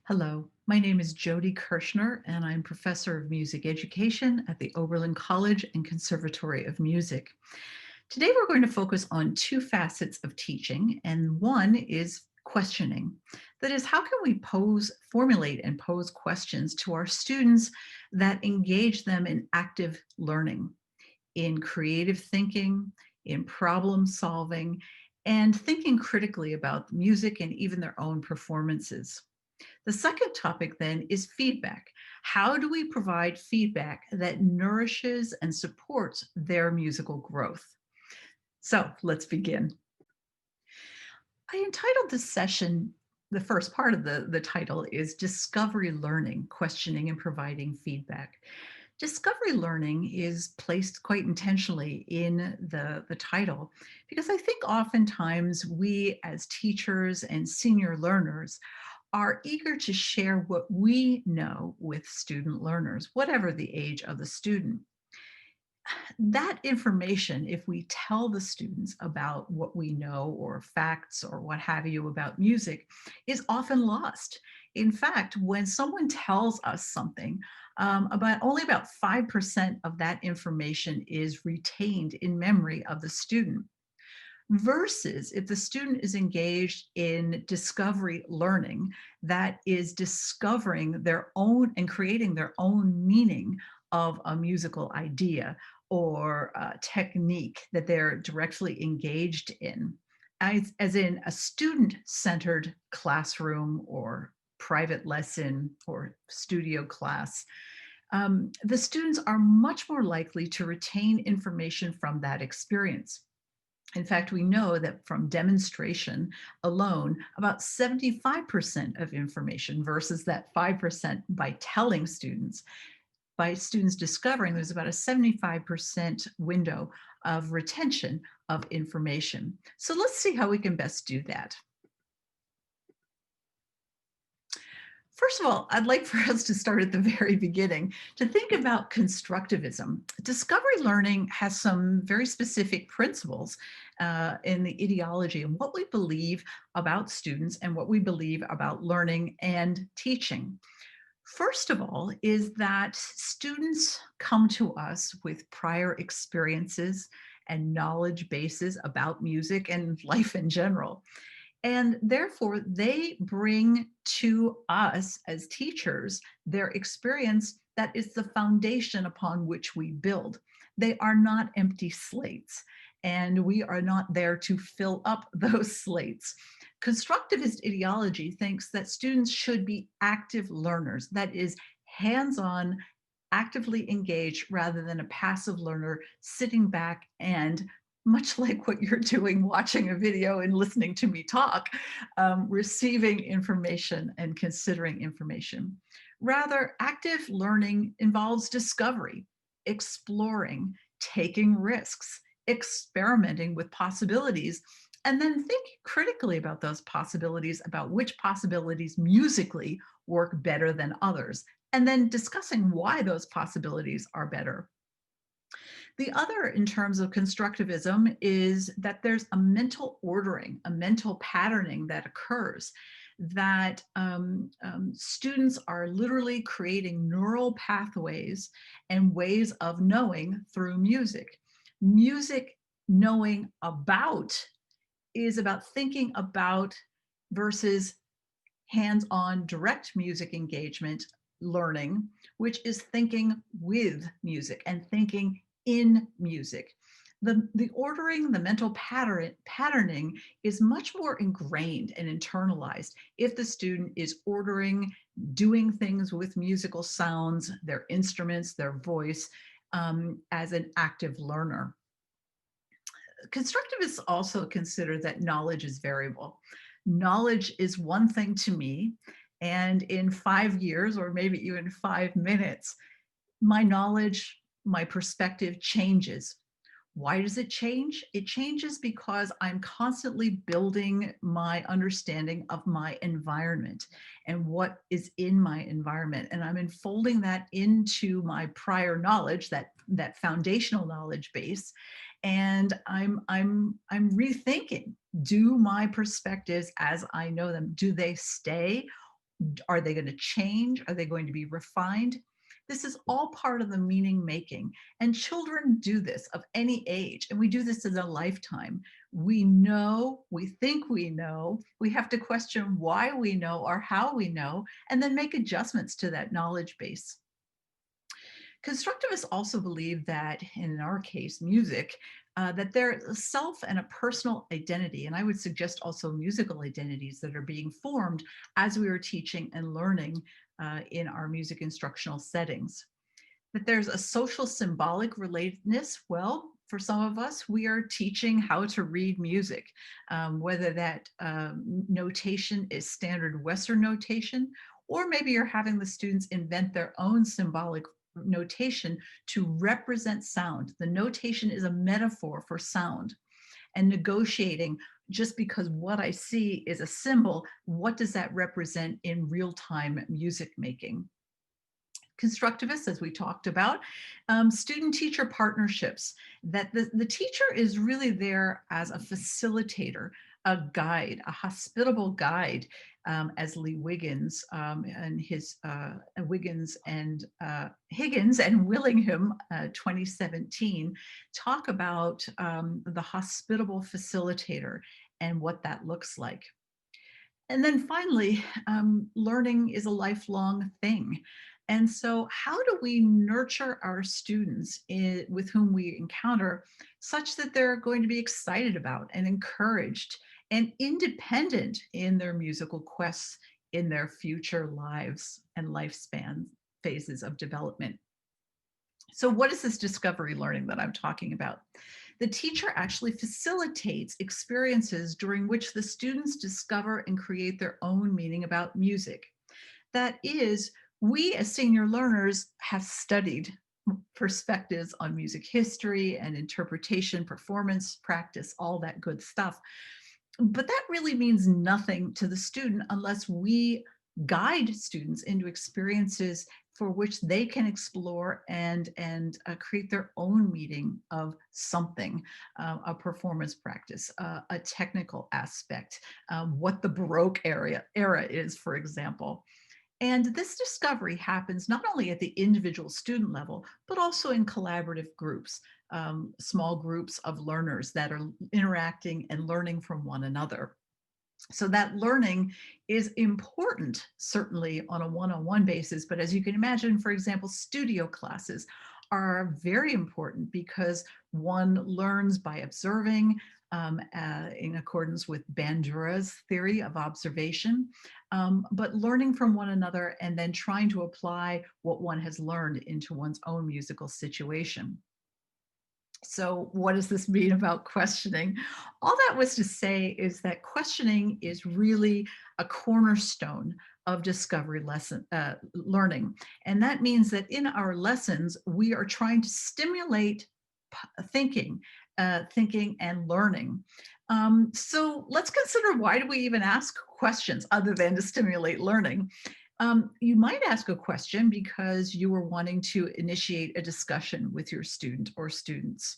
Hello, my name is Jody Kerchner, and I'm professor of music education at the Oberlin College and Conservatory of Music. Today, we're going to focus on two facets of teaching, and one is questioning. That is, how can we formulate and pose questions to our students that engage them in active learning, in creative thinking, in problem solving, and thinking critically about music and even their own performances. The second topic then is feedback. How do we provide feedback that nourishes and supports their musical growth? So let's begin. I entitled this session, the first part of the title is Discovery Learning, Questioning and Providing Feedback. Discovery learning is placed quite intentionally in the title because I think oftentimes we as teachers and senior learners are eager to share what we know with student learners, whatever the age of the student. That information, if we tell the students about what we know or facts or what have you about music, is often lost. In fact, when someone tells us something, only about 5% of that information is retained in memory of the student. Versus if the student is engaged in discovery learning, that is discovering their own and creating their own meaning of a musical idea or a technique that they're directly engaged in, as in a student-centered classroom or private lesson or studio class. The students are much more likely to retain information from that experience. In fact, we know that from demonstration alone, about 75% of information versus that 5% by telling students, by students discovering there's about a 75% window of retention of information. So let's see how we can best do that. First of all, I'd like for us to start at the very beginning to think about constructivism. Discovery learning has some very specific principles in the ideology and what we believe about students and what we believe about learning and teaching. First of all, is that students come to us with prior experiences and knowledge bases about music and life in general. And therefore, they bring to us as teachers their experience that is the foundation upon which we build. They are not empty slates, and we are not there to fill up those slates. Constructivist ideology thinks that students should be active learners, that is, hands on, actively engaged rather than a passive learner sitting back and much like what you're doing, watching a video and listening to me talk, receiving information and considering information. Rather, active learning involves discovery, exploring, taking risks, experimenting with possibilities, and then thinking critically about those possibilities, about which possibilities musically work better than others, and then discussing why those possibilities are better. The other, in terms of constructivism, is that there's a mental ordering, a mental patterning that occurs, that students are literally creating neural pathways and ways of knowing through music. Music knowing about is about thinking about versus hands-on direct music engagement learning, which is thinking with music and thinking in music. The ordering, the mental patterning is much more ingrained and internalized if the student is ordering, doing things with musical sounds, their instruments, their voice, as an active learner. Constructivists also consider that knowledge is variable. Knowledge is one thing to me, and in 5 years or maybe even 5 minutes, my knowledge, my perspective changes. Why does it change? It changes because I'm constantly building my understanding of my environment and what is in my environment. And I'm enfolding that into my prior knowledge, that foundational knowledge base. And I'm rethinking, do my perspectives as I know them, do they stay? Are they going to change? Are they going to be refined? This is all part of the meaning making. And children do this of any age, and we do this in a lifetime. We know, we think we know, we have to question why we know or how we know, and then make adjustments to that knowledge base. Constructivists also believe that, in our case, music, that there's a self and a personal identity, and I would suggest also musical identities that are being formed as we are teaching and learning in our music instructional settings. That there's a social symbolic relatedness. Well, for some of us, we are teaching how to read music, whether that notation is standard Western notation, or maybe you're having the students invent their own symbolic notation to represent sound. The notation is a metaphor for sound, and negotiating, just because what I see is a symbol, what does that represent in real-time music making? Constructivists, as we talked about, student-teacher partnerships, that the teacher is really there as a facilitator, a guide, a hospitable guide, as Lee Wiggins and his Wiggins and Higgins and Willingham, 2017, talk about the hospitable facilitator and what that looks like. And then finally, learning is a lifelong thing. And so, how do we nurture our students with whom we encounter such that they're going to be excited about and encouraged and independent in their musical quests in their future lives and lifespan phases of development? So, what is this discovery learning that I'm talking about? The teacher actually facilitates experiences during which the students discover and create their own meaning about music. That is, we as senior learners have studied perspectives on music history and interpretation, performance, practice, all that good stuff. But that really means nothing to the student unless we guide students into experiences for which they can explore and create their own meaning of something, a performance practice, a technical aspect, what the Baroque era is, for example. And this discovery happens not only at the individual student level, but also in collaborative groups, small groups of learners that are interacting and learning from one another. So that learning is important, certainly on a one-on-one basis, but as you can imagine, for example, studio classes are very important because one learns by observing, in accordance with Bandura's theory of observation, but learning from one another and then trying to apply what one has learned into one's own musical situation. So what does this mean about questioning? All that was to say is that questioning is really a cornerstone of discovery learning. And that means that in our lessons, we are trying to stimulate thinking, thinking and learning. So let's consider, why do we even ask questions other than to stimulate learning? You might ask a question because you were wanting to initiate a discussion with your student or students.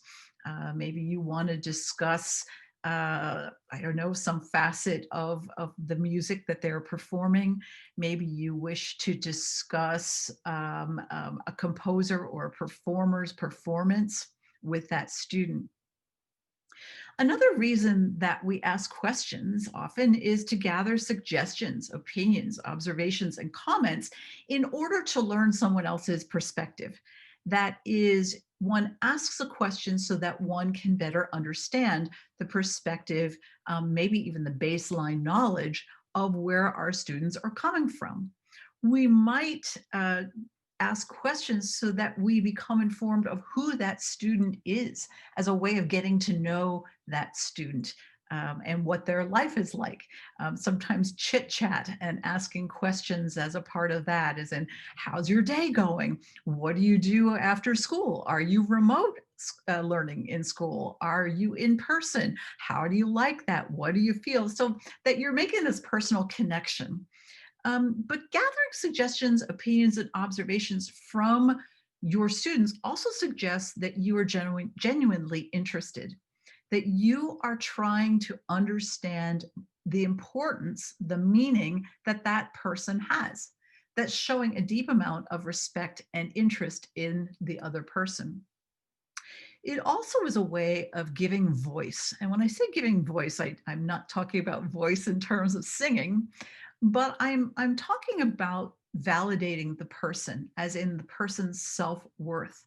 Maybe you want to discuss, I don't know, some facet of the music that they're performing. Maybe you wish to discuss a composer or a performer's performance with that student. Another reason that we ask questions often is to gather suggestions, opinions, observations, and comments in order to learn someone else's perspective. That is, one asks a question so that one can better understand the perspective, maybe even the baseline knowledge of where our students are coming from. We might ask questions so that we become informed of who that student is, as a way of getting to know that student, and what their life is like. Sometimes chit chat and asking questions as a part of that, as in, how's your day going? What do you do after school? Are you remote learning in school? Are you in person? How do you like that? What do you feel? So that you're making this personal connection. But gathering suggestions, opinions, and observations from your students also suggests that you are genuinely interested, that you are trying to understand the importance, the meaning that that person has. That's showing a deep amount of respect and interest in the other person. It also is a way of giving voice. And when I say giving voice, I'm not talking about voice in terms of singing, but I'm talking about validating the person, as in the person's self-worth.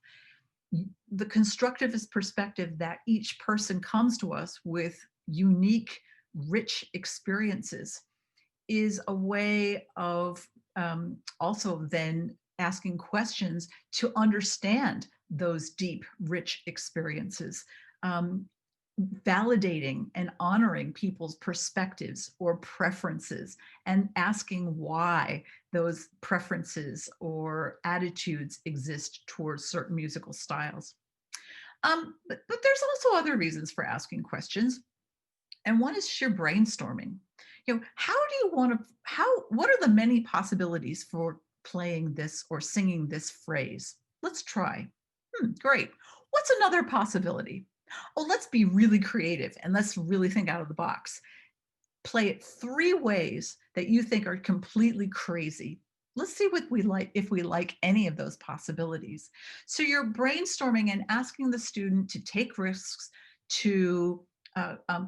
The constructivist perspective that each person comes to us with unique, rich experiences is a way of also then asking questions to understand those deep, rich experiences, um, validating and honoring people's perspectives or preferences, and asking why those preferences or attitudes exist towards certain musical styles. But there's also other reasons for asking questions. And one is sheer brainstorming. How do you want to, what are the many possibilities for playing this or singing this phrase? Let's try. Great. What's another possibility? Oh, let's be really creative and let's really think out of the box. Play it 3 ways that you think are completely crazy. Let's see what we like, if we like any of those possibilities. So you're brainstorming and asking the student to take risks, to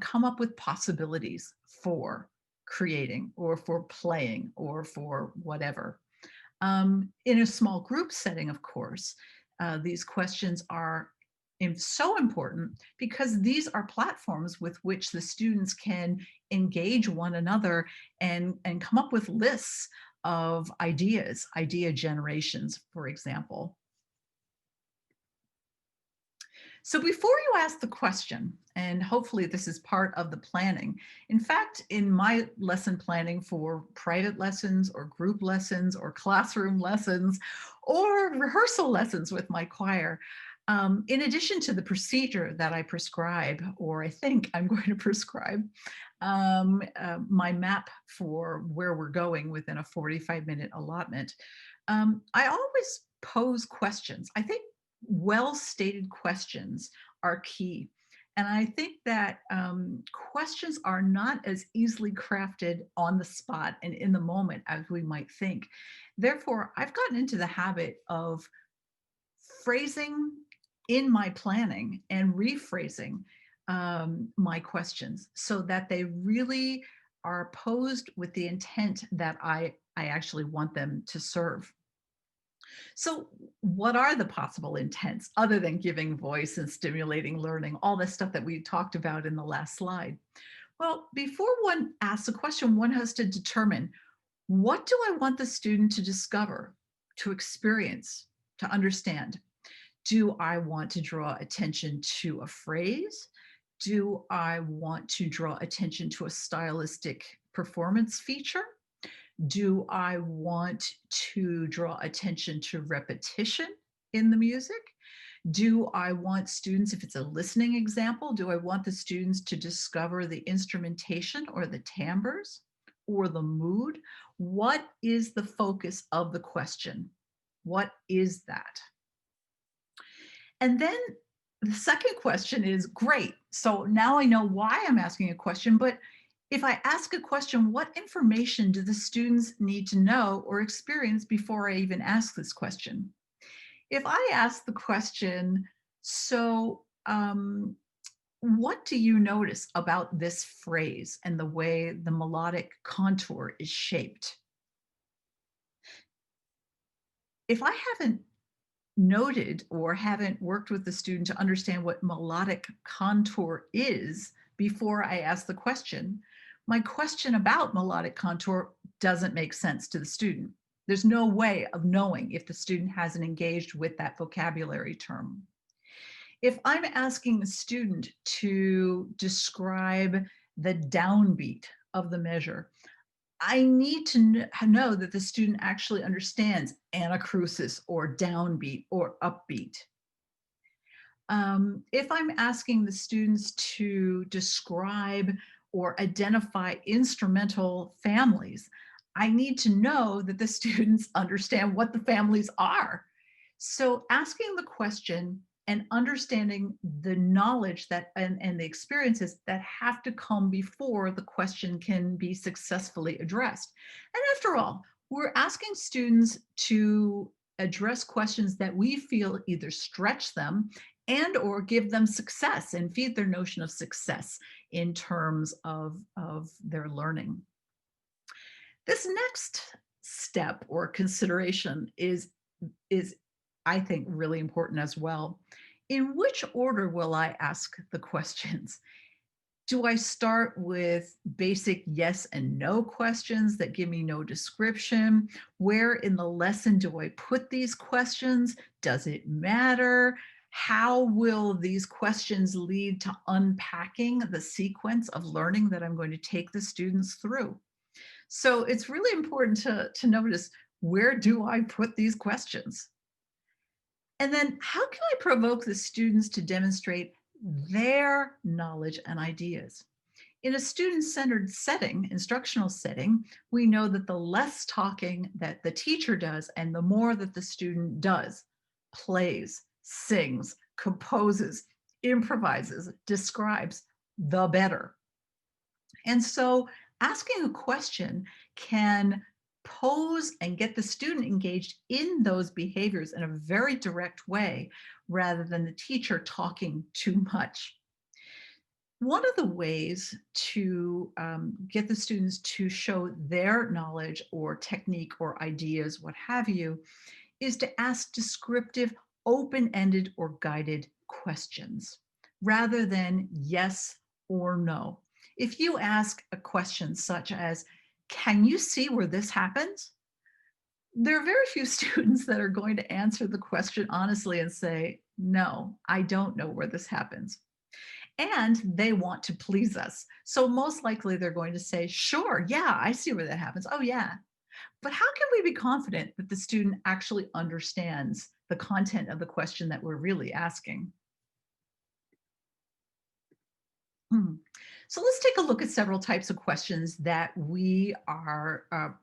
come up with possibilities for creating or for playing or for whatever. In a small group setting, of course, these questions are so important because these are platforms with which the students can engage one another and come up with lists of ideas, idea generations, for example. So before you ask the question, and hopefully this is part of the planning. In fact, in my lesson planning for private lessons or group lessons or classroom lessons or rehearsal lessons with my choir, in addition to the procedure that I prescribe, or I think I'm going to prescribe, my map for where we're going within a 45-minute allotment, I always pose questions. I think well-stated questions are key. And I think that questions are not as easily crafted on the spot and in the moment as we might think. Therefore, I've gotten into the habit of phrasing in my planning and rephrasing my questions so that they really are posed with the intent that I actually want them to serve. So, what are the possible intents other than giving voice and stimulating learning, all the stuff that we talked about in the last slide? Well, before one asks a question, one has to determine, what do I want the student to discover, to experience, to understand? Do I want to draw attention to a phrase? Do I want to draw attention to a stylistic performance feature? Do I want to draw attention to repetition in the music? Do I want students, if it's a listening example, do I want the students to discover the instrumentation or the timbres or the mood? What is the focus of the question? What is that? And then the second question is, great. So now I know why I'm asking a question, but if I ask a question, what information do the students need to know or experience before I even ask this question? If I ask the question, so what do you notice about this phrase and the way the melodic contour is shaped? If I haven't noted or haven't worked with the student to understand what melodic contour is before I ask the question, my question about melodic contour doesn't make sense to the student. There's no way of knowing if the student hasn't engaged with that vocabulary term. If I'm asking the student to describe the downbeat of the measure, I need to know that the student actually understands anacrusis or downbeat or upbeat. If I'm asking the students to describe or identify instrumental families, I need to know that the students understand what the families are. So asking the question and understanding the knowledge that and the experiences that have to come before the question can be successfully addressed. And after all, we're asking students to address questions that we feel either stretch them and or give them success and feed their notion of success in terms of their learning. This next step or consideration is I think really important as well. In which order will I ask the questions? Do I start with basic yes and no questions that give me no description? Where in the lesson do I put these questions? Does it matter? How will these questions lead to unpacking the sequence of learning that I'm going to take the students through? So it's really important to notice, where do I put these questions? And then how can I provoke the students to demonstrate their knowledge and ideas? In a student-centered setting, instructional setting, we know that the less talking that the teacher does and the more that the student does, plays, sings, composes, improvises, describes, the better. And so asking a question can pose and get the student engaged in those behaviors in a very direct way rather than the teacher talking too much. One of the ways to get the students to show their knowledge or technique or ideas, what have you, is to ask descriptive, open-ended or guided questions rather than yes or no. If you ask a question such as, can you see where this happens? There are very few students that are going to answer the question honestly and say, no, I don't know where this happens. And they want to please us. So most likely they're going to say, sure, yeah, I see where that happens. Oh yeah. But how can we be confident that the student actually understands the content of the question that we're really asking? Hmm. So let's take a look at several types of questions that we are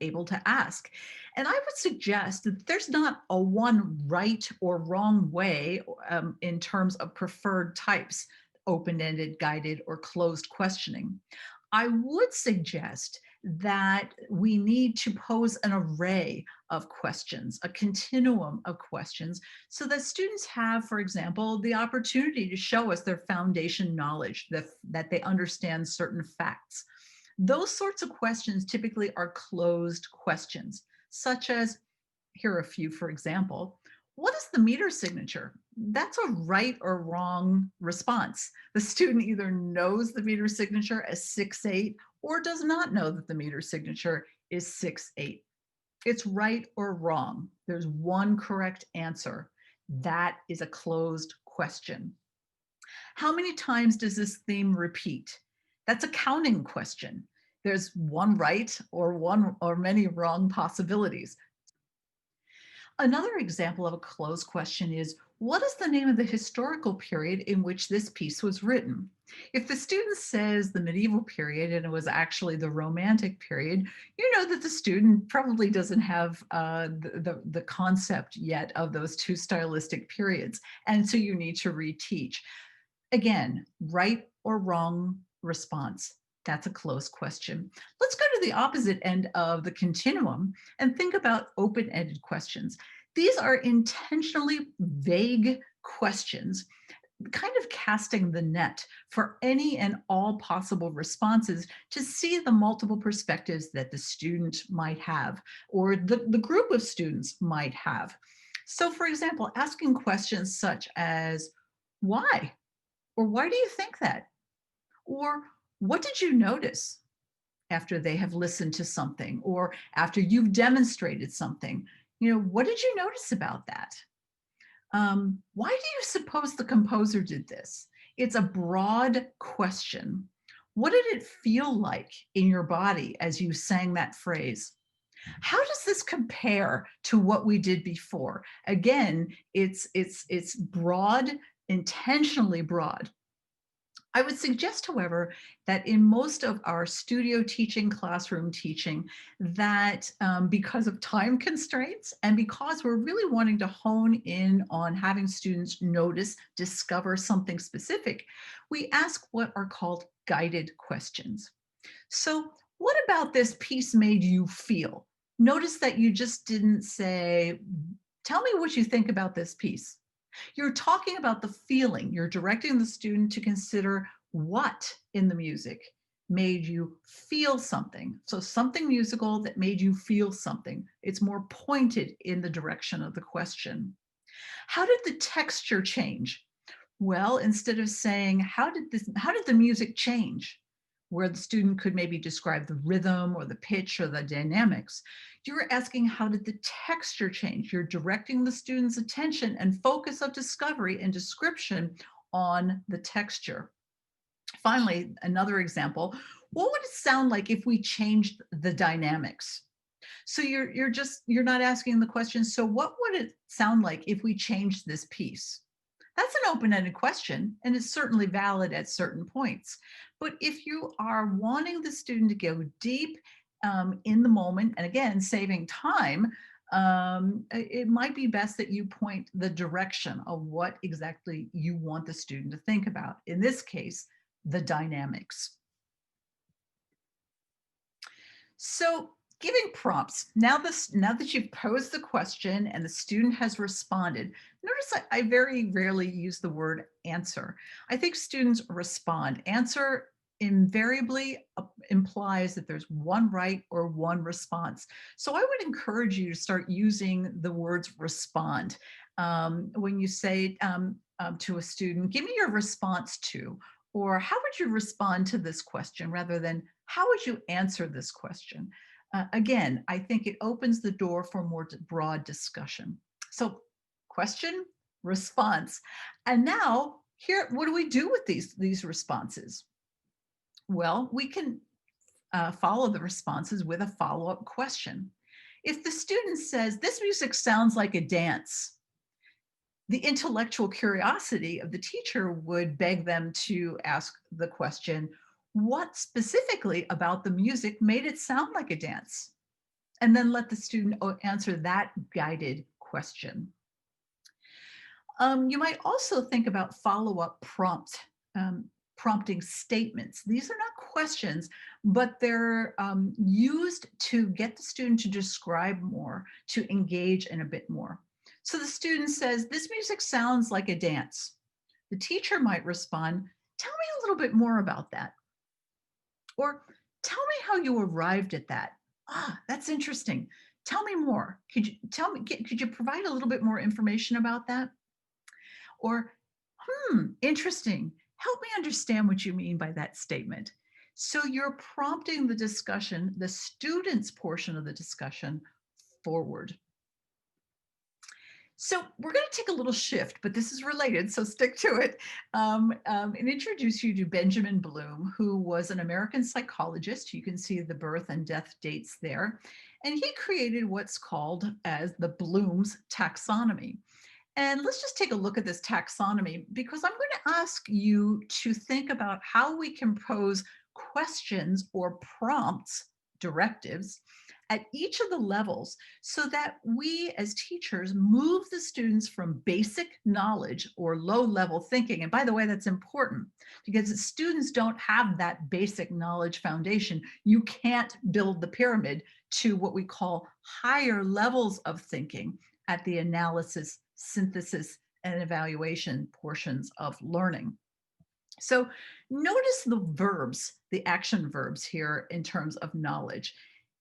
able to ask. And I would suggest that there's not a one right or wrong way in terms of preferred types, open-ended, guided, or closed questioning. I would suggest that we need to pose an array of questions, a continuum of questions, so that students have, for example, the opportunity to show us their foundation knowledge, that they understand certain facts. Those sorts of questions typically are closed questions, such as, here are a few, for example, what is the meter signature? That's a right or wrong response. The student either knows the meter signature as 6/8 or does not know that the meter signature is 6/8. It's right or wrong. There's one correct answer. That is a closed question. How many times does this theme repeat? That's a counting question. There's one right or one or many wrong possibilities. Another example of a closed question is, what is the name of the historical period in which this piece was written? If the student says the medieval period and it was actually the Romantic period, you know that the student probably doesn't have the concept yet of those two stylistic periods. And so you need to reteach. Again, right or wrong response. That's a closed question. Let's go to the opposite end of the continuum and think about open-ended questions. These are intentionally vague questions, kind of casting the net for any and all possible responses to see the multiple perspectives that the student might have or the group of students might have. So for example, asking questions such as, why? Or why do you think that? Or what did you notice after they have listened to something or after you've demonstrated something? You know, what did you notice about that? Why do you suppose the composer did this? It's a broad question. What did it feel like in your body as you sang that phrase? How does this compare to what we did before? Again, it's broad, intentionally broad. I would suggest, however, that in most of our studio teaching, classroom teaching, that because of time constraints and because we're really wanting to hone in on having students notice, discover something specific, we ask what are called guided questions. So, what about this piece made you feel? Notice that you just didn't say, tell me what you think about this piece. You're talking about the feeling. You're directing the student to consider what in the music made you feel something. So, something musical that made you feel something. It's more pointed in the direction of the question. How did the texture change? Well, instead of saying, how did the music change? Where the student could maybe describe the rhythm or the pitch or the dynamics, you're asking, how did the texture change? You're directing the student's attention and focus of discovery and description on the texture. Finally, another example, what would it sound like if we changed the dynamics? So you're not asking the question, so what would it sound like if we changed this piece? That's an open-ended question, and it's certainly valid at certain points. But if you are wanting the student to go deep in the moment, and again, saving time, it might be best that you point the direction of what exactly you want the student to think about. In this case, the dynamics. So giving prompts, now that you've posed the question and the student has responded, notice I very rarely use the word answer. I think students respond. Answer invariably implies that there's one right or one response. So I would encourage you to start using the words respond. When you say to a student, give me your response to, or how would you respond to this question, rather than how would you answer this question? Again, I think it opens the door for more broad discussion. So question, response. And now here, what do we do with these responses? Well, we can follow the responses with a follow-up question. If the student says, this music sounds like a dance, the intellectual curiosity of the teacher would beg them to ask the question, what specifically about the music made it sound like a dance? And then let the student answer that guided question. You might also think about follow-up prompting statements. These are not questions, but they're used to get the student to describe more, to engage in a bit more. So the student says, this music sounds like a dance. The teacher might respond, tell me a little bit more about that. Or tell me how you arrived at that. Ah, that's interesting. Tell me more. Could you provide a little bit more information about that? Or, interesting. Help me understand what you mean by that statement. So you're prompting the discussion, the student's portion of the discussion, forward. So we're going to take a little shift, but this is related, so stick to it, and introduce you to Benjamin Bloom, who was an American psychologist. You can see the birth and death dates there. And he created what's called as the Bloom's taxonomy. And let's just take a look at this taxonomy, because I'm going to ask you to think about how we can pose questions or prompts, directives, at each of the levels so that we as teachers move the students from basic knowledge or low level thinking. And by the way, that's important because if students don't have that basic knowledge foundation, you can't build the pyramid to what we call higher levels of thinking at the analysis, synthesis, and evaluation portions of learning. So notice the verbs, the action verbs here in terms of knowledge.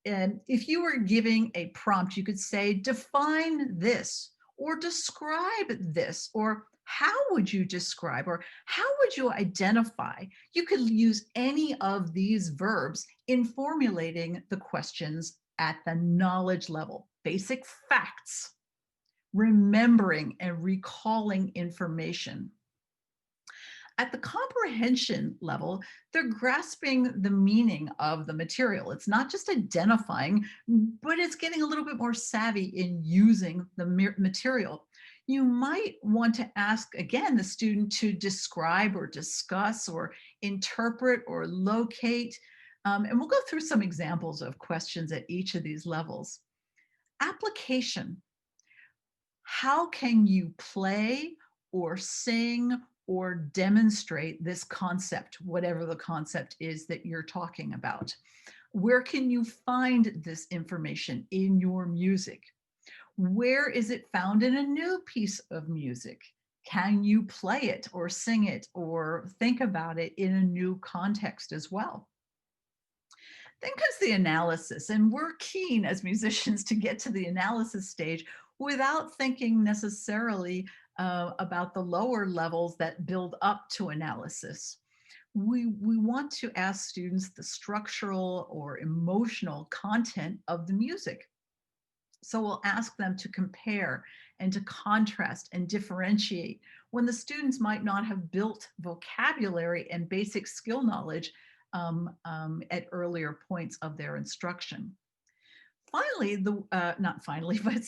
And if you were giving a prompt, you could say, define this, or describe this, or how would you describe, or how would you identify? You could use any of these verbs in formulating the questions at the knowledge level. Basic facts, remembering and recalling information. At the comprehension level, they're grasping the meaning of the material. It's not just identifying, but it's getting a little bit more savvy in using the material. You might want to ask again the student to describe or discuss or interpret or locate. And we'll go through some examples of questions at each of these levels. Application. How can you play or sing or demonstrate this concept, whatever the concept is that you're talking about? Where can you find this information in your music? Where is it found in a new piece of music? Can you play it or sing it or think about it in a new context as well? Then comes the analysis, and we're keen as musicians to get to the analysis stage without thinking necessarily about the lower levels that build up to analysis. We want to ask students the structural or emotional content of the music. So we'll ask them to compare and to contrast and differentiate when the students might not have built vocabulary and basic skill knowledge at earlier points of their instruction. Finally, not finally, but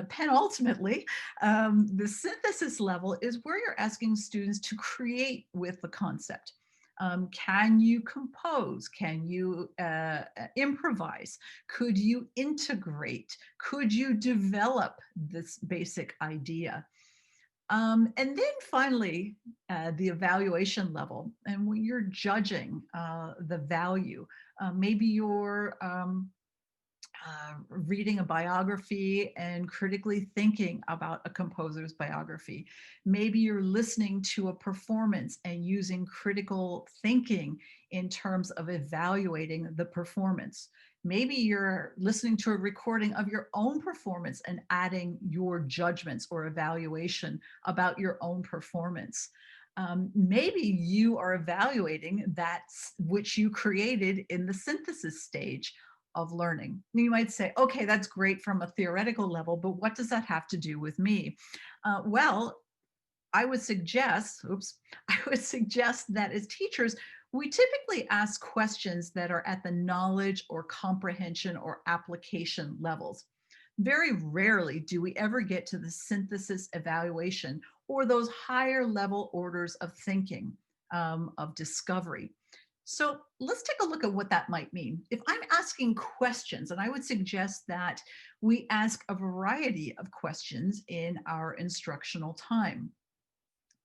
penultimately, the synthesis level is where you're asking students to create with the concept. Can you compose? Can you improvise? Could you integrate? Could you develop this basic idea? And then finally, the evaluation level. And when you're judging the value, maybe you're reading a biography and critically thinking about a composer's biography. Maybe you're listening to a performance and using critical thinking in terms of evaluating the performance. Maybe you're listening to a recording of your own performance and adding your judgments or evaluation about your own performance. Maybe you are evaluating that which you created in the synthesis stage of learning. You might say, okay, that's great from a theoretical level, but what does that have to do with me? Well, I would suggest, I would suggest that as teachers, we typically ask questions that are at the knowledge or comprehension or application levels. Very rarely do we ever get to the synthesis evaluation or those higher level orders of thinking, of discovery. So let's take a look at what that might mean. If I'm asking questions, and I would suggest that we ask a variety of questions in our instructional time.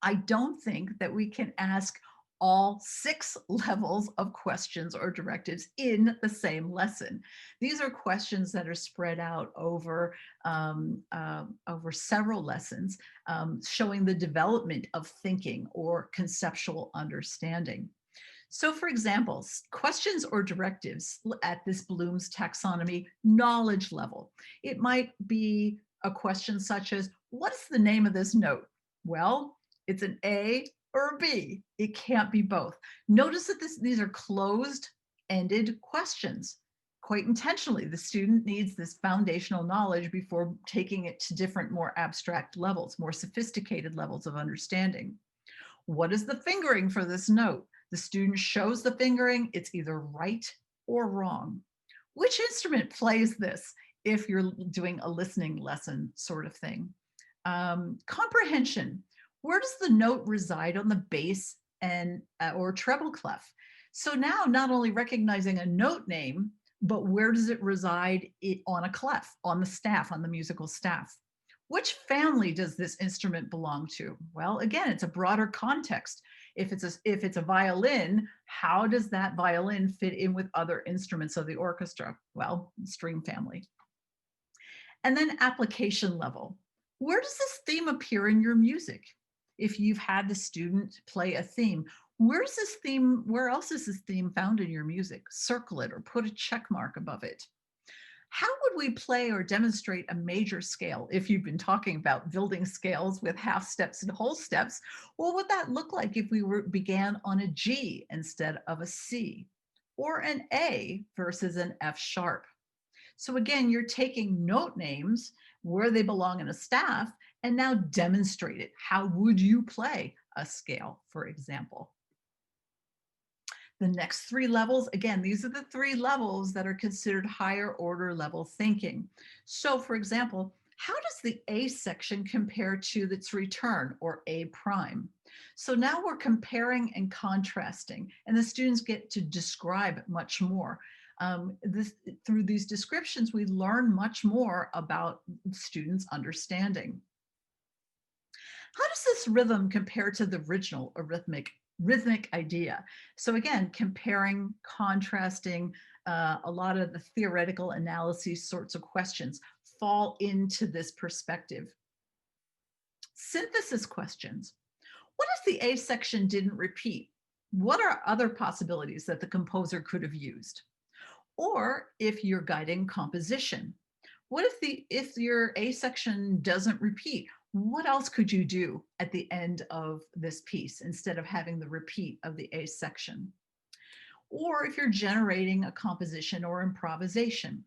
I don't think that we can ask all 6 levels of questions or directives in the same lesson. These are questions that are spread out over, over several lessons, showing the development of thinking or conceptual understanding. So for example, questions or directives at this Bloom's taxonomy knowledge level. It might be a question such as, what's the name of this note? Well, it's an A or a B. It can't be both. Notice that these are closed-ended questions. Quite intentionally, the student needs this foundational knowledge before taking it to different, more abstract levels, more sophisticated levels of understanding. What is the fingering for this note? The student shows the fingering, it's either right or wrong. Which instrument plays this if you're doing a listening lesson sort of thing? Comprehension. Where does the note reside on the bass and or treble clef? So now not only recognizing a note name, but where does it reside on a clef, on the staff, on the musical staff? Which family does this instrument belong to? Well, again, it's a broader context. If it's a violin, how does that violin fit in with other instruments of the orchestra? Well, string family. And then application level. Where does this theme appear in your music? If you've had the student play a theme, where else is this theme found in your music? Circle it or put a check mark above it. How would we play or demonstrate a major scale? If you've been talking about building scales with half steps and whole steps, what would that look like if we began on a G instead of a C, or an A versus an F sharp? So again, you're taking note names where they belong in a staff and now demonstrate it. How would you play a scale, for example? The next 3 levels, again, these are the 3 levels that are considered higher order level thinking. So for example, How does the A section compare to its return, or A prime? So now we're comparing and contrasting, and the students get to describe much more. Through these descriptions, we learn much more about students' understanding. How does this rhythm compare to the original rhythmic idea? So again, comparing, contrasting, a lot of the theoretical analysis sorts of questions fall into this perspective. Synthesis questions. What if the A section didn't repeat? What are other possibilities that the composer could have used? Or if you're guiding composition, what if your A section doesn't repeat? What else could you do at the end of this piece instead of having the repeat of the A section? Or if you're generating a composition or improvisation,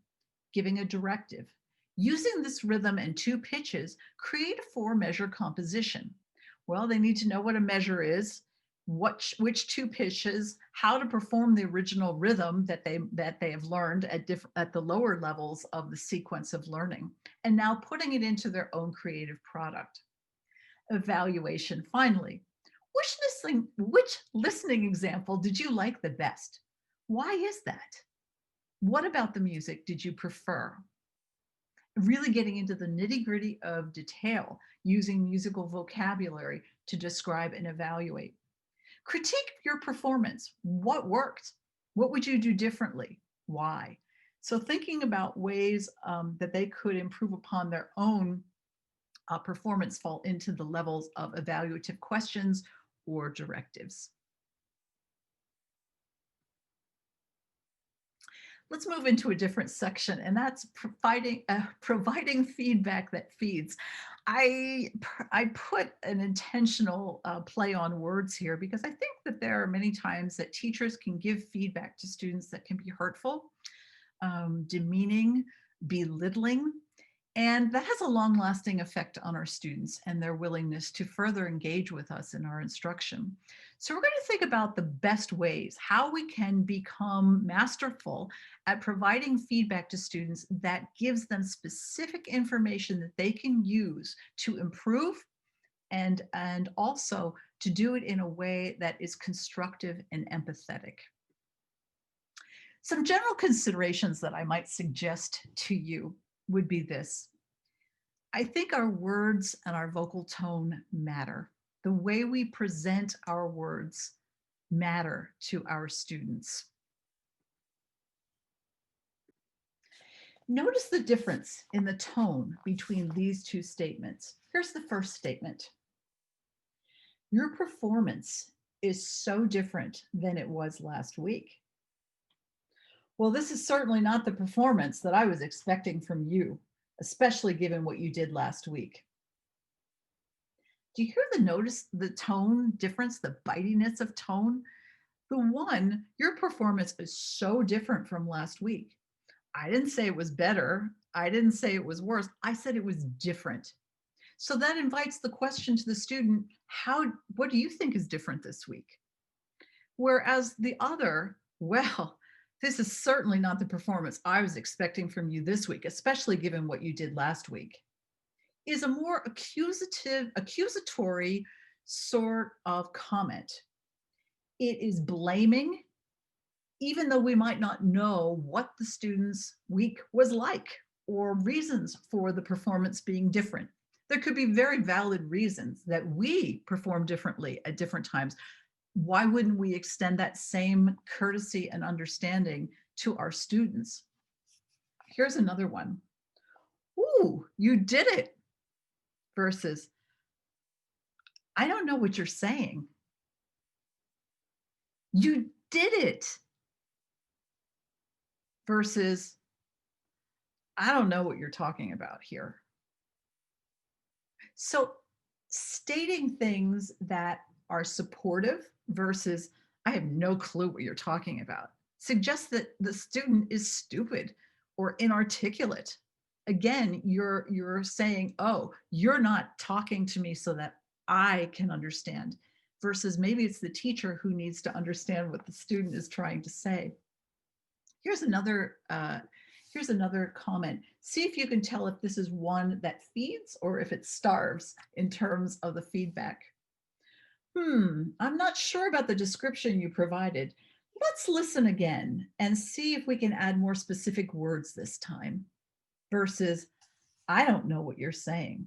giving a directive, using this rhythm and two pitches, create a 4-measure composition. Well, they need to know what a measure is, which two pitches, how to perform the original rhythm that they have learned at the lower levels of the sequence of learning, and now putting it into their own creative product. Evaluation. Finally, which listening example did you like the best? Why is that? What about the music did you prefer? Really getting into the nitty-gritty of detail, using musical vocabulary to describe and evaluate. Critique your performance. What worked? What would you do differently? Why? So thinking about ways that they could improve upon their own performance fall into the levels of evaluative questions or directives. Let's move into a different section, and that's providing feedback that feeds. I put an intentional play on words here because I think that there are many times that teachers can give feedback to students that can be hurtful, demeaning, belittling, and that has a long-lasting effect on our students and their willingness to further engage with us in our instruction. So we're going to think about the best ways, how we can become masterful at providing feedback to students that gives them specific information that they can use to improve and also to do it in a way that is constructive and empathetic. Some general considerations that I might suggest to you would be this. I think our words and our vocal tone matter. The way we present our words matter to our students. Notice the difference in the tone between these two statements. Here's the first statement. Your performance is so different than it was last week. Well, this is certainly not the performance that I was expecting from you, especially given what you did last week. Do you hear the tone difference, the bitiness of tone? The one, your performance is so different from last week. I didn't say it was better. I didn't say it was worse. I said it was different. So that invites the question to the student, what do you think is different this week? Whereas the other, well, this is certainly not the performance I was expecting from you this week, especially given what you did last week, is a more accusatory sort of comment. It is blaming, even though we might not know what the student's week was like or reasons for the performance being different. There could be very valid reasons that we perform differently at different times. Why wouldn't we extend that same courtesy and understanding to our students? Here's another one. Ooh, you did it. Versus, I don't know what you're saying. You did it. Versus, I don't know what you're talking about here. So stating things that are supportive versus, I have no clue what you're talking about, suggests that the student is stupid or inarticulate. Again, you're saying, oh, you're not talking to me so that I can understand, versus maybe it's the teacher who needs to understand what the student is trying to say. Here's another Here's another comment. See if you can tell if this is one that feeds or if it starves in terms of the feedback. I'm not sure about the description you provided. Let's listen again and see if we can add more specific words this time versus, I don't know what you're saying.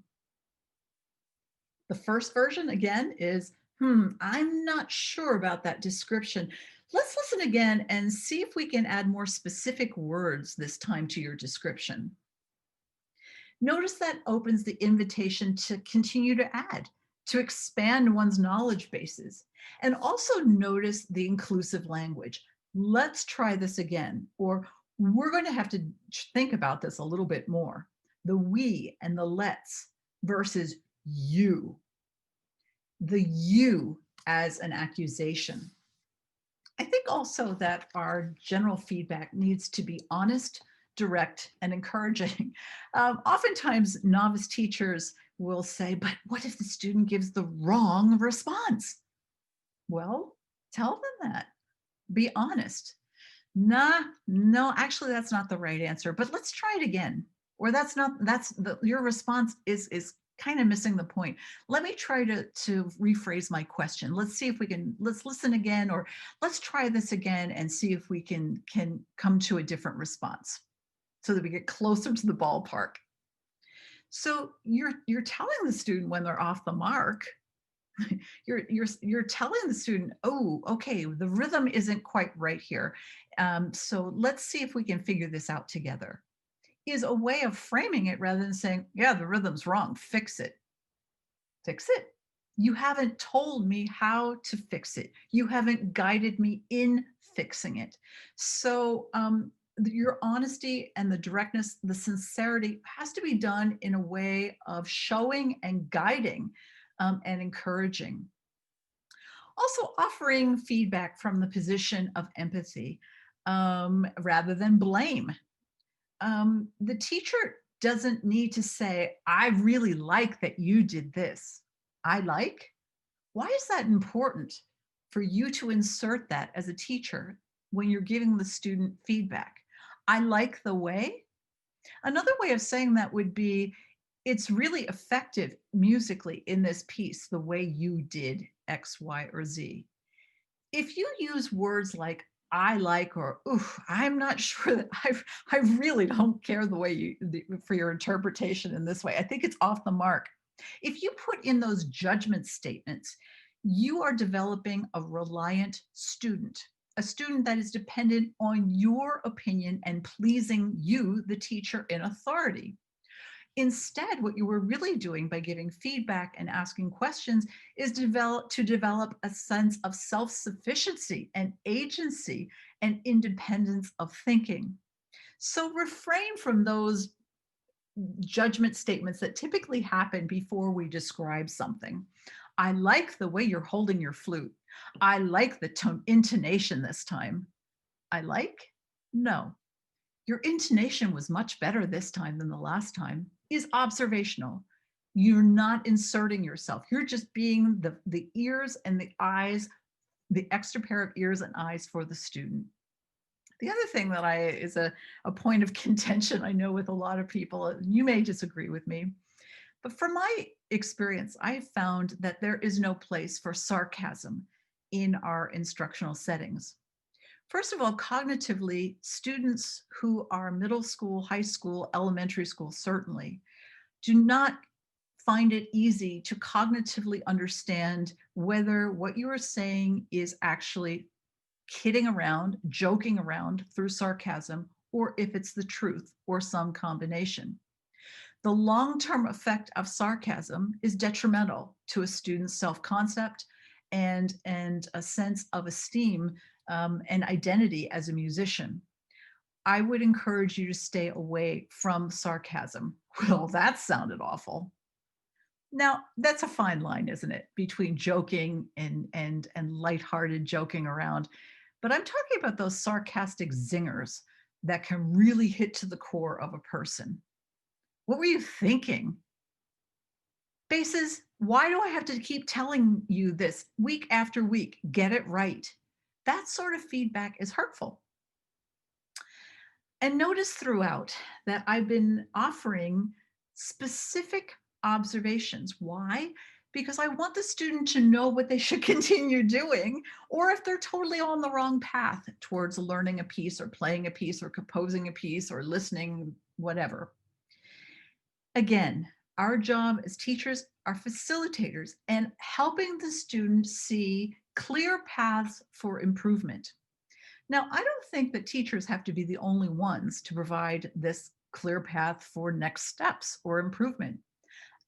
The first version again is, I'm not sure about that description. Let's listen again and see if we can add more specific words this time to your description. Notice that opens the invitation to continue to add, to expand one's knowledge bases. And also notice the inclusive language. Let's try this again, or we're going to have to think about this a little bit more. The we and the let's versus you. The you as an accusation. I think also that our general feedback needs to be honest, direct, and encouraging. Oftentimes, novice teachers will say, but what if the student gives the wrong response? Well, tell them that. Be honest. Nah, no, actually, that's not the right answer, but let's try it again. Or your response is kind of missing the point. Let me try to rephrase my question. Let's see if we can, let's listen again, or let's try this again and see if we can come to a different response so that we get closer to the ballpark. So you're telling the student when they're off the mark, you're telling the student, oh, okay, the rhythm isn't quite right here. So let's see if we can figure this out together. Is a way of framing it rather than saying, yeah, the rhythm's wrong, fix it. Fix it. You haven't told me how to fix it. You haven't guided me in fixing it. So your honesty and the directness, the sincerity has to be done in a way of showing and guiding and encouraging. Also offering feedback from the position of empathy rather than blame. The teacher doesn't need to say, I really like that you did this. I like? Why is that important for you to insert that as a teacher when you're giving the student feedback? I like the way. Another way of saying that would be, it's really effective musically in this piece, the way you did X, Y, or Z. If you use words like I like, or oof, I'm not sure that I really don't care the way for your interpretation in this way. I think it's off the mark. If you put in those judgment statements, you are developing a reliant student, a student that is dependent on your opinion and pleasing you, the teacher in authority. Instead, what you were really doing by giving feedback and asking questions is to develop a sense of self-sufficiency and agency and independence of thinking. So refrain from those judgment statements that typically happen before we describe something. I like the way you're holding your flute. I like the tone intonation this time. I like? No. Your intonation was much better this time than the last time is observational. You're not inserting yourself. You're just being the ears and the eyes, the extra pair of ears and eyes for the student. The other thing that is a point of contention, I know, with a lot of people, you may disagree with me, but from my experience, I have found that there is no place for sarcasm in our instructional settings. First of all, cognitively, students who are middle school, high school, elementary school, certainly, do not find it easy to cognitively understand whether what you are saying is actually kidding around, joking around through sarcasm, or if it's the truth or some combination. The long-term effect of sarcasm is detrimental to a student's self-concept and a sense of esteem and identity as a musician. I would encourage you to stay away from sarcasm. Well, that sounded awful. Now, that's a fine line, isn't it, between joking and lighthearted joking around. But I'm talking about those sarcastic zingers that can really hit to the core of a person. What were you thinking? Bases, why do I have to keep telling you this week after week? Get it right. That sort of feedback is hurtful. And notice throughout that I've been offering specific observations. Why? Because I want the student to know what they should continue doing, or if they're totally on the wrong path towards learning a piece or playing a piece or composing a piece or listening, whatever. Again, our job as teachers are facilitators and helping the student see clear paths for improvement. Now, I don't think that teachers have to be the only ones to provide this clear path for next steps or improvement.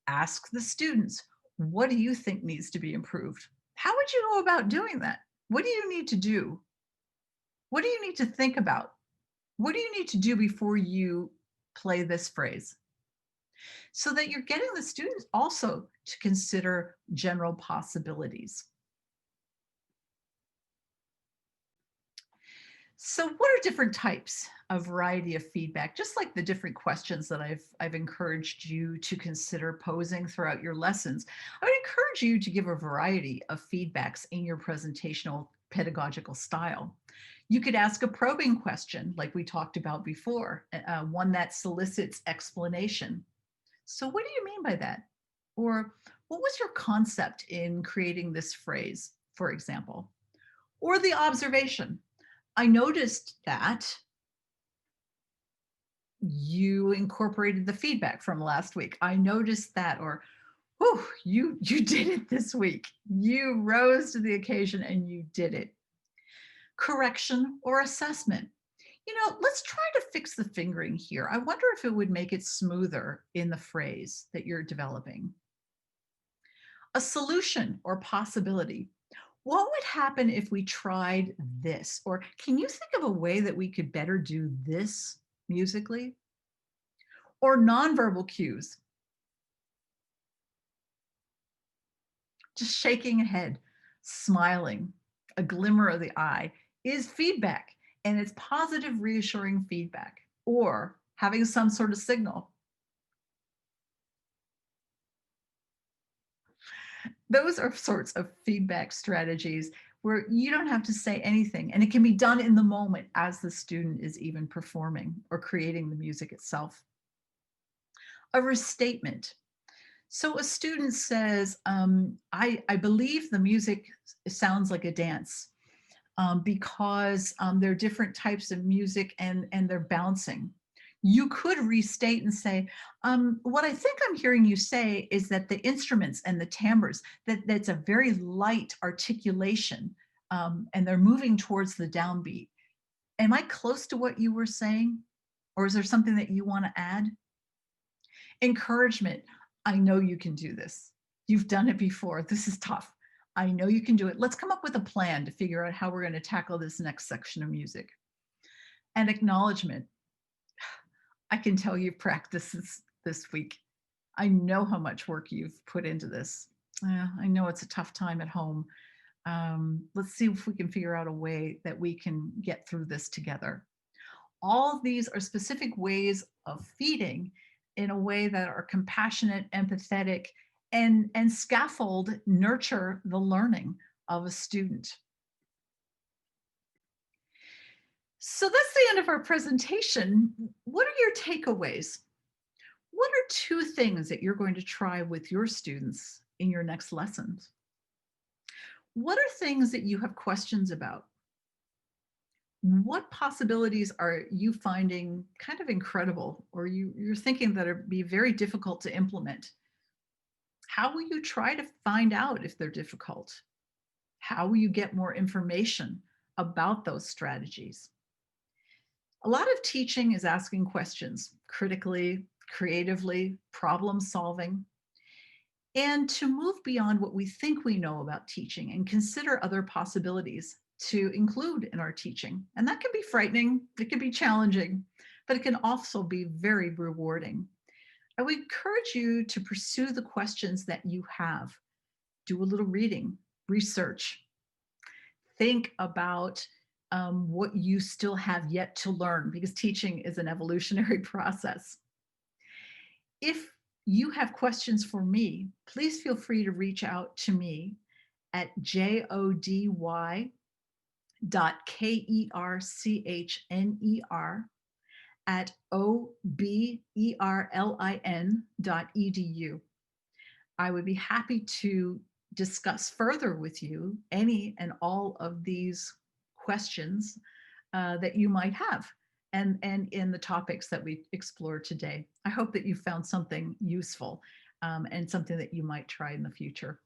Ask the students, what do you think needs to be improved? How would you go about doing that? What do you need to do? What do you need to think about? What do you need to do before you play this phrase? So that you're getting the students also to consider general possibilities. So what are different types of variety of feedback? Just like the different questions that I've encouraged you to consider posing throughout your lessons, I would encourage you to give a variety of feedbacks in your presentational pedagogical style. You could ask a probing question like we talked about before, one that solicits explanation. So what do you mean by that? Or what was your concept in creating this phrase, for example? Or the observation, I noticed that you incorporated the feedback from last week. I noticed that, or, oh, you did it this week. You rose to the occasion and you did it. Correction or assessment. Let's try to fix the fingering here. I wonder if it would make it smoother in the phrase that you're developing. A solution or possibility. What would happen if we tried this? Or can you think of a way that we could better do this musically? Or nonverbal cues, just shaking a head, smiling, a glimmer of the eye is feedback, and it's positive, reassuring feedback, or having some sort of signal. Those are sorts of feedback strategies where you don't have to say anything, and it can be done in the moment as the student is even performing or creating the music itself. A restatement. So a student says, I believe the music sounds like a dance because there are different types of music and they're bouncing. You could restate and say, what I think I'm hearing you say is that the instruments and the timbres, that's a very light articulation and they're moving towards the downbeat. Am I close to what you were saying? Or is there something that you want to add? Encouragement. I know you can do this. You've done it before. This is tough. I know you can do it. Let's come up with a plan to figure out how we're going to tackle this next section of music. And acknowledgement. I can tell you've practiced this week. I know how much work you've put into this. I know it's a tough time at home. Let's see if we can figure out a way that we can get through this together. All of these are specific ways of feeding in a way that are compassionate, empathetic, and scaffold, nurture the learning of a student. So that's the end of our presentation. What are your takeaways? What are two things that you're going to try with your students in your next lessons? What are things that you have questions about? What possibilities are you finding kind of incredible, or you're thinking that would be very difficult to implement? How will you try to find out if they're difficult? How will you get more information about those strategies? A lot of teaching is asking questions critically, creatively, problem solving, and to move beyond what we think we know about teaching and consider other possibilities to include in our teaching. And that can be frightening, it can be challenging, but it can also be very rewarding. I would encourage you to pursue the questions that you have. Do a little reading, research, think about what you still have yet to learn, because teaching is an evolutionary process. If you have questions for me, please feel free to reach out to me at jody.kerchner at oberlin.edu. I would be happy to discuss further with you any and all of these questions that you might have and in the topics that we explored today. I hope that you found something useful and something that you might try in the future.